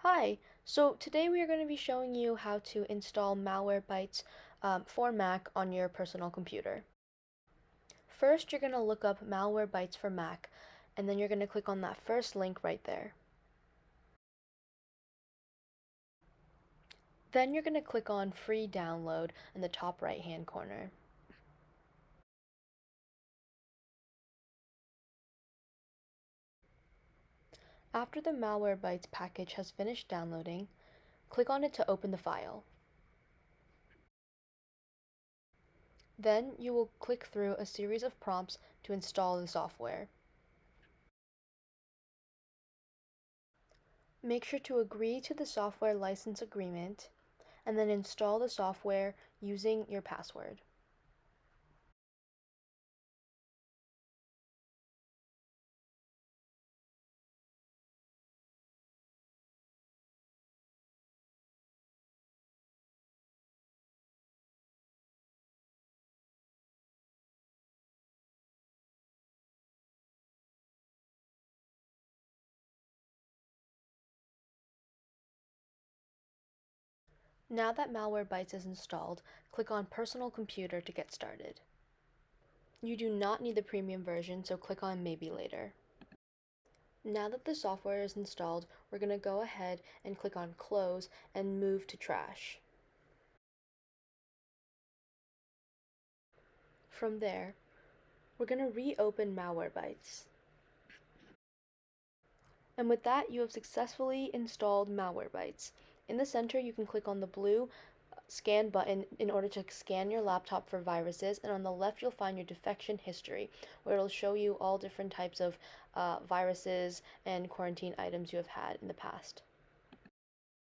Hi, so today we are going to be showing you how to install Malwarebytes for Mac on your personal computer. First, you're going to look up Malwarebytes for Mac, and then you're going to click on that first link right there. Then you're going to click on Free Download in the top right-hand corner. After the Malwarebytes package has finished downloading, click on it to open the file. Then you will click through a series of prompts to install the software. Make sure to agree to the software license agreement and then install the software using your password. Now that Malwarebytes is installed, click on Personal Computer to get started. You do not need the premium version, so click on Maybe Later. Now that the software is installed, we're going to go ahead and click on Close and move to Trash. From there, we're going to reopen Malwarebytes. And with that, you have successfully installed Malwarebytes. In the center, you can click on the blue scan button in order to scan your laptop for viruses, and on the left you'll find your defection history, where it'll show you all different types of viruses and quarantine items you have had in the past.